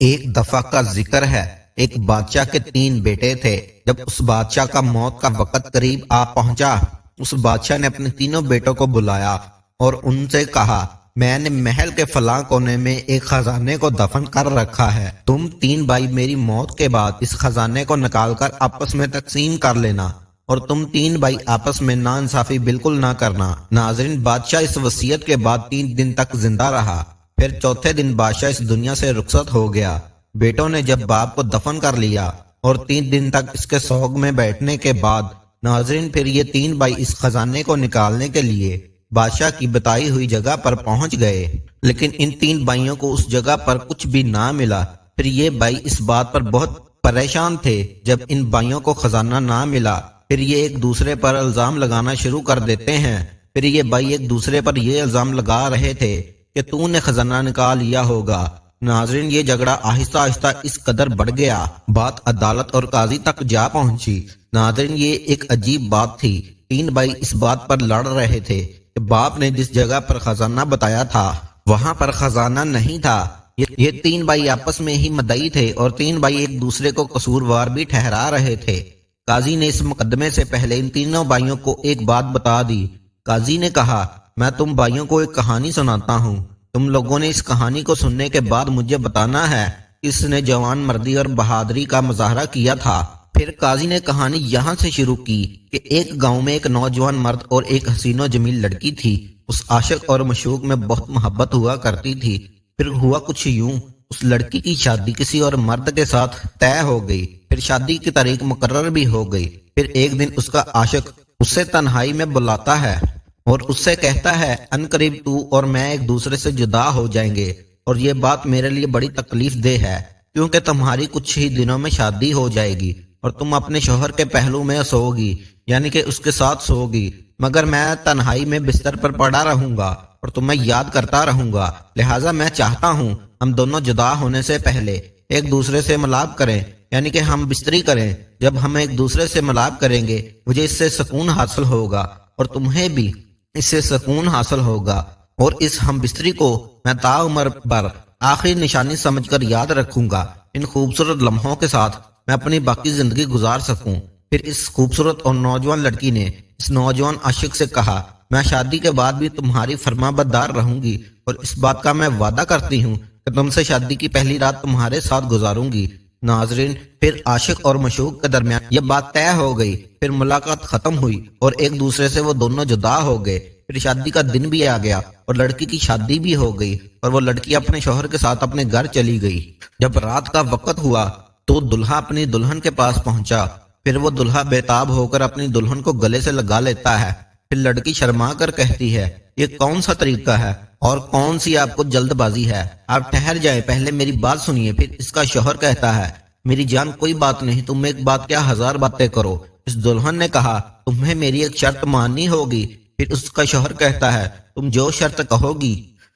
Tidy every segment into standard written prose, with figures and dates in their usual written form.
ایک دفعہ کا ذکر ہے، ایک بادشاہ کے 3 بیٹے تھے۔ جب اس بادشاہ کا موت کا وقت قریب آ پہنچا، اس بادشاہ نے اپنے تینوں بیٹوں کو بلایا اور ان سے کہا، میں نے محل کے فلاں کونے میں ایک خزانے کو دفن کر رکھا ہے۔ تم 3 بھائی میری موت کے بعد اس خزانے کو نکال کر آپس میں تقسیم کر لینا، اور تم 3 بھائی آپس میں ناانصافی بالکل نہ کرنا۔ ناظرین، بادشاہ اس وصیت کے بعد 3 دن تک زندہ رہا۔ پھر چوتھے دن بادشاہ اس دنیا سے رخصت ہو گیا۔ بیٹوں نے جب باپ کو دفن کر لیا اور 3 دن تک اس کے سوگ میں بیٹھنے کے بعد، ناظرین، پھر یہ 3 بھائی اس خزانے کو نکالنے کے لیے بادشاہ کی بتائی ہوئی جگہ پر پہنچ گئے، لیکن ان 3 بھائیوں کو اس جگہ پر کچھ بھی نہ ملا۔ پھر یہ بھائی اس بات پر بہت پریشان تھے۔ جب ان بھائیوں کو خزانہ نہ ملا، پھر یہ ایک دوسرے پر الزام لگانا شروع کر دیتے ہیں۔ پھر یہ بھائی ایک دوسرے پر یہ الزام لگا رہے تھے کہ تو نے خزانہ نکال لیا ہوگا۔ ناظرین، یہ جھگڑا آہستہ آہستہ اس قدر بڑھ گیا، بات عدالت اور قاضی تک جا پہنچی۔ ناظرین، یہ ایک عجیب بات تھی۔ 3 بھائی اس بات پر لڑ رہے تھے کہ باپ نے جس جگہ پر خزانہ بتایا تھا وہاں پر خزانہ نہیں تھا۔ یہ 3 بھائی آپس میں ہی مدعی تھے اور 3 بھائی ایک دوسرے کو قصوروار بھی ٹھہرا رہے تھے۔ قاضی نے اس مقدمے سے پہلے ان تینوں بھائیوں کو ایک بات بتا دی۔ قاضی نے کہا، میں تم بھائیوں کو ایک کہانی سناتا ہوں۔ تم لوگوں نے اس کہانی کو سننے کے بعد مجھے بتانا ہے کہ اس نے جوان مردی اور بہادری کا مظاہرہ کیا تھا۔ پھر قاضی نے کہانی یہاں سے شروع کی کہ ایک گاؤں میں ایک نوجوان مرد اور ایک حسین و جمیل لڑکی تھی۔ اس عاشق اور مشوق میں بہت محبت ہوا کرتی تھی۔ پھر ہوا کچھ یوں، اس لڑکی کی شادی کسی اور مرد کے ساتھ طے ہو گئی۔ پھر شادی کی تاریخ مقرر بھی ہو گئی۔ پھر ایک دن اس کا عاشق اسے تنہائی میں بلاتا ہے اور اس سے کہتا ہے، ان قریب تو اور میں ایک دوسرے سے جدا ہو جائیں گے، اور یہ بات میرے لیے بڑی تکلیف دہ ہے، کیونکہ تمہاری کچھ ہی دنوں میں شادی ہو جائے گی اور تم اپنے شوہر کے پہلو میں سو گی، یعنی کہ اس کے ساتھ سو گی، مگر میں تنہائی میں بستر پر پڑا رہوں گا اور تمہیں یاد کرتا رہوں گا۔ لہٰذا میں چاہتا ہوں ہم دونوں جدا ہونے سے پہلے ایک دوسرے سے ملاپ کریں، یعنی کہ ہم بستری کریں۔ جب ہم ایک دوسرے سے ملاپ کریں گے، مجھے اس سے سکون حاصل ہوگا اور تمہیں بھی اس سے سکون حاصل ہوگا، اور اس ہم بستری کو میں تاعمر پر آخری نشانی سمجھ کر یاد رکھوں گا۔ ان خوبصورت لمحوں کے ساتھ میں اپنی باقی زندگی گزار سکوں۔ پھر اس خوبصورت اور نوجوان لڑکی نے اس نوجوان عاشق سے کہا، میں شادی کے بعد بھی تمہاری فرما بردار رہوں گی، اور اس بات کا میں وعدہ کرتی ہوں کہ تم سے شادی کی پہلی رات تمہارے ساتھ گزاروں گی۔ ناظرین، پھر عاشق اور مشوق کے درمیان یہ بات طے ہو گئی۔ پھر ملاقات ختم ہوئی اور ایک دوسرے سے وہ دونوں جدا ہو گئے۔ پھر شادی کا دن بھی آ گیا اور لڑکی کی شادی بھی ہو گئی، اور وہ لڑکی اپنے شوہر کے ساتھ اپنے گھر چلی گئی۔ جب رات کا وقت ہوا تو دلہا اپنی دلہن کے پاس پہنچا۔ پھر وہ دلہا بےتاب ہو کر اپنی دلہن کو گلے سے لگا لیتا ہے۔ پھر لڑکی شرما کر کہتی ہے، یہ کون سا طریقہ ہے اور کون سی آپ کو جلد بازی ہے؟ آپ ٹھہر جائیں، پہلے میری بات سنیے۔ پھر اس کا شوہر کہتا ہے، میری جان کوئی بات نہیں، تم ایک بات کیا 1000 باتیں کرو۔ اس دلہن نے کہا، تمہیں میری ایک شرط ماننی ہوگی۔ پھر اس کا شوہر کہتا ہے، تم جو شرط کہو گی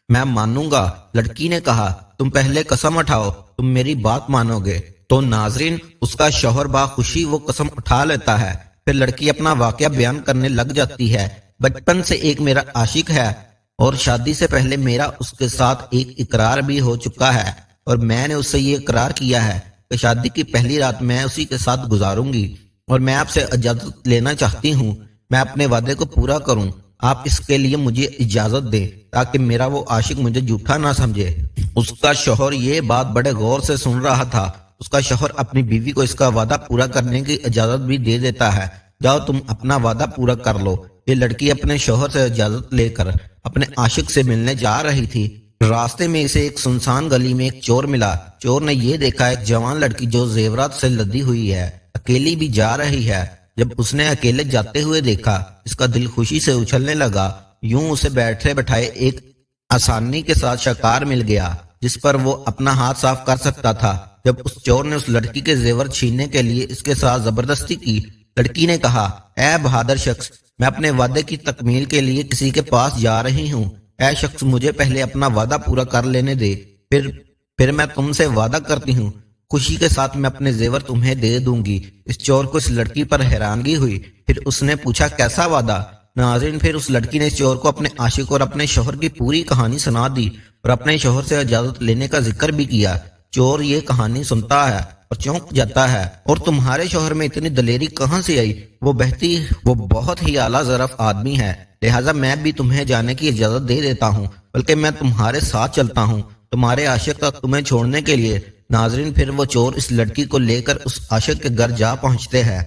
میں مانوں گا۔ لڑکی نے کہا، تم پہلے قسم اٹھاؤ تم میری بات مانو گے۔ تو ناظرین، اس کا شوہر باخوشی وہ قسم اٹھا لیتا ہے۔ پھر لڑکی اپنا واقعہ بیان کرنے لگ جاتی ہے، بچپن سے ایک میرا عاشق ہے اور شادی سے پہلے میرا اس کے ساتھ ایک اقرار بھی ہو چکا ہے، اور میں نے اس سے یہ اقرار کیا ہے کہ شادی کی پہلی رات میں اسی کے ساتھ گزاروں گی، اور میں آپ سے اجازت لینا چاہتی ہوں میں اپنے وعدے کو پورا کروں۔ آپ اس کے لیے مجھے اجازت دیں تاکہ میرا وہ عاشق مجھے جھوٹا نہ سمجھے۔ اس کا شوہر یہ بات بڑے غور سے سن رہا تھا۔ اس کا شوہر اپنی بیوی کو اس کا وعدہ پورا کرنے کی اجازت بھی دے دیتا ہے۔ جاؤ تم اپنا وعدہ پورا کر لو۔ یہ لڑکی اپنے شوہر سے اجازت لے کر اپنے عاشق سے ملنے جا رہی تھی۔ راستے میں اسے ایک سنسان گلی میں ایک چور ملا۔ چور نے یہ دیکھا ایک جوان لڑکی جو زیورات سے لدی ہوئی ہے، اکیلی بھی جا رہی ہے۔ جب اس نے اکیلے جاتے ہوئے دیکھا، اس کا دل خوشی سے اچھلنے لگا۔ یوں اسے بیٹھے بٹھائے ایک آسانی کے ساتھ شکار مل گیا جس پر وہ اپنا ہاتھ صاف کر سکتا تھا۔ جب اس چور نے اس لڑکی کے زیور چھیننے کے لیے اس کے ساتھ زبردستی کی، لڑکی نے کہا، اے بہادر شخص، میں اپنے وعدے کی تکمیل کے لیے کسی کے پاس جا رہی ہوں۔ اے شخص، مجھے پہلے اپنا وعدہ پورا کر لینے دے، پھر میں تم سے وعدہ کرتی ہوں خوشی کے ساتھ میں اپنے زیور تمہیں دے دوں گی۔ اس چور کو اس لڑکی پر حیرانگی ہوئی۔ پھر اس نے پوچھا، کیسا وعدہ؟ ناظرین، پھر اس لڑکی نے اس چور کو اپنے عاشق اور اپنے شوہر کی پوری کہانی سنا دی اور اپنے شوہر سے اجازت لینے کا ذکر بھی کیا۔ چور یہ کہانی سنتا ہے اور چونک جاتا ہے، اور تمہارے شوہر میں اتنی دلیری کہاں سے آئی؟ وہ بہت ہی اعلیٰ ظرف آدمی ہے، لہٰذا میں بھی تمہیں جانے کی اجازت دے دیتا ہوں، بلکہ میں تمہارے ساتھ چلتا ہوں تمہارے عاشق تک تمہیں چھوڑنے کے لیے۔ ناظرین، پھر وہ چور اس لڑکی کو لے کر اس عاشق کے گھر جا پہنچتے ہیں۔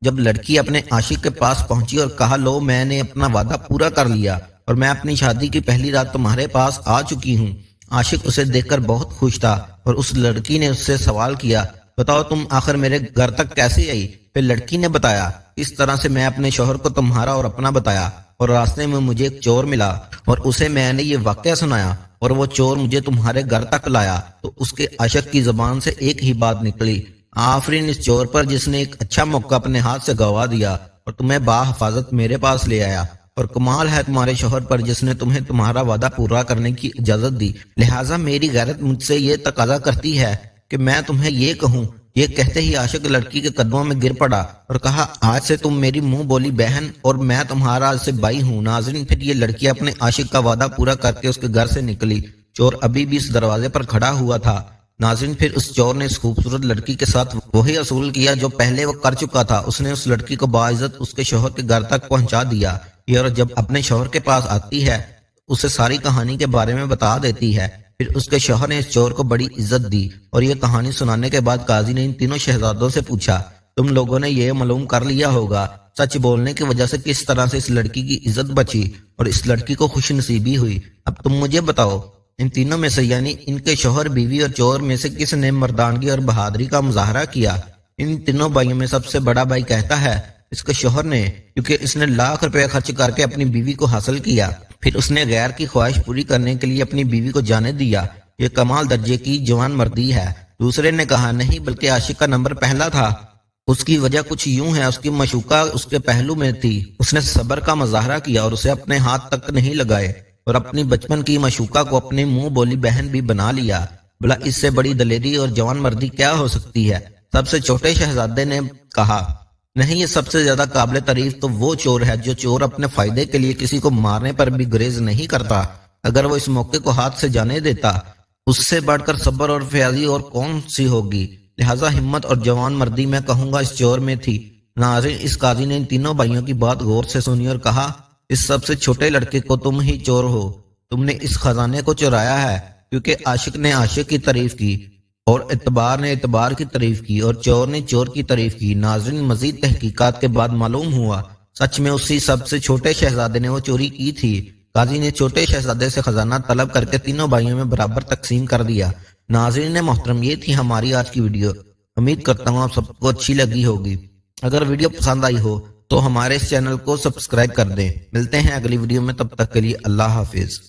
جب لڑکی اپنے عاشق کے پاس پہنچی اور کہا، لو میں نے اپنا وعدہ پورا کر لیا اور میں اپنی شادی کی پہلی رات تمہارے پاس آ چکی ہوں، عاشق اسے دیکھ کر بہت خوش تھا، اور اس لڑکی نے اس سے سوال کیا، بتاؤ تم آخر میرے گھر تک کیسے آئی؟ پھر لڑکی نے بتایا، اس طرح سے میں اپنے شوہر کو تمہارا اور اپنا بتایا، اور راستے میں مجھے ایک چور ملا اور اسے میں نے یہ واقعہ سنایا، اور وہ چور مجھے تمہارے گھر تک لایا تو اس کے عاشق کی زبان سے ایک ہی بات نکلی، آفرین اس چور پر جس نے ایک اچھا موقع اپنے ہاتھ سے گوا دیا اور تمہیں باحفاظت میرے پاس لے آیا، اور کمال ہے تمہارے شوہر پر جس نے تمہیں تمہارا وعدہ پورا کرنے کی اجازت دی، لہٰذا میری غیرت مجھ سے یہ تقاضا کرتی ہے کہ میں تمہیں یہ کہوں۔ یہ کہتے ہی عاشق لڑکی کے قدموں میں گر پڑا اور کہا، آج سے تم میری منہ بولی بہن اور میں تمہارا آج سے بھائی ہوں۔ ناظرین، پھر یہ لڑکی اپنے عاشق کا وعدہ پورا کر کے اس کے گھر سے نکلی، چور ابھی بھی اس دروازے پر کھڑا ہوا تھا۔ ناظرین، پھر اس چور نے اس خوبصورت لڑکی کے ساتھ وہی اصول کیا جو پہلے وہ کر چکا تھا، اس نے اس لڑکی کو باعزت اس کے شوہر کے گھر تک پہنچا دیا۔ یہ عورت جب اپنے شوہر کے پاس آتی ہے اسے ساری کہانی کے بارے میں بتا دیتی ہے۔ پھر اس کے شوہر نے اس چور کو بڑی عزت دی، اور یہ کہانی سنانے کے بعد قاضی نے ان تینوں شہزادوں سے پوچھا، تم لوگوں نے یہ معلوم کر لیا ہوگا سچ بولنے کی وجہ سے کس طرح سے اس لڑکی کی عزت بچی اور اس لڑکی کو خوش نصیبی ہوئی۔ اب تم مجھے بتاؤ، ان تینوں میں سے یعنی ان کے شوہر، بیوی اور چور میں سے کس نے مردانگی اور بہادری کا مظاہرہ کیا؟ ان تینوں بھائیوں میں سب سے بڑا بھائی کہتا ہے اس کے شوہر نے، کیونکہ اس نے لاکھ روپے خرچ کر کے اپنی بیوی کو حاصل کیا، پھر اس نے غیر کی خواہش پوری کرنے کے لیے اپنی بیوی کو جانے دیا، یہ کمال درجے کی جوان مردی ہے۔ دوسرے نے کہا، نہیں بلکہ عاشق کا نمبر پہلا تھا، اس کی وجہ کچھ یوں ہے، اس کی معشوقہ اس کے پہلو میں تھی، اس نے صبر کا مظاہرہ کیا اور اسے اپنے ہاتھ تک نہیں لگائے، اور اپنی بچپن کی معشوقہ کو اپنے منہ بولی بہن بھی بنا لیا۔ بلا اس سے بڑی دلیری اور جوان مردی کیا ہو سکتی ہے؟ سب سے چھوٹے شہزادے نے کہا، نہیں، یہ سب سے زیادہ قابل تعریف تو وہ چور ہے جو چور اپنے فائدے کے لیے کسی کو مارنے پر بھی گریز نہیں کرتا، اگر وہ اس موقع کو ہاتھ سے جانے دیتا، اس سے بڑھ کر صبر اور فیاضی اور کون سی ہوگی، لہٰذا ہمت اور جوان مردی میں کہوں گا اس چور میں تھی۔ ناظرین، اس قاضی نے ان تینوں بھائیوں کی بات غور سے سنی اور کہا، اس سب سے چھوٹے لڑکے کو تم ہی چور ہو، تم نے اس خزانے کو چرایا ہے، کیونکہ عاشق نے عاشق کی تعریف کی اور اعتبار نے اعتبار کی تعریف کی اور چور نے چور کی تعریف کی۔ ناظرین، مزید تحقیقات کے بعد معلوم ہوا سچ میں اسی سب سے چھوٹے شہزادے نے وہ چوری کی تھی۔ قاضی نے چھوٹے شہزادے سے خزانہ طلب کر کے تینوں بھائیوں میں برابر تقسیم کر دیا۔ ناظرین محترم، یہ تھی ہماری آج کی ویڈیو، امید کرتا ہوں آپ سب کو اچھی لگی ہوگی۔ اگر ویڈیو پسند آئی ہو تو ہمارے اس چینل کو سبسکرائب کر دیں۔ ملتے ہیں اگلی ویڈیو میں، تب تک کے لیے اللہ حافظ۔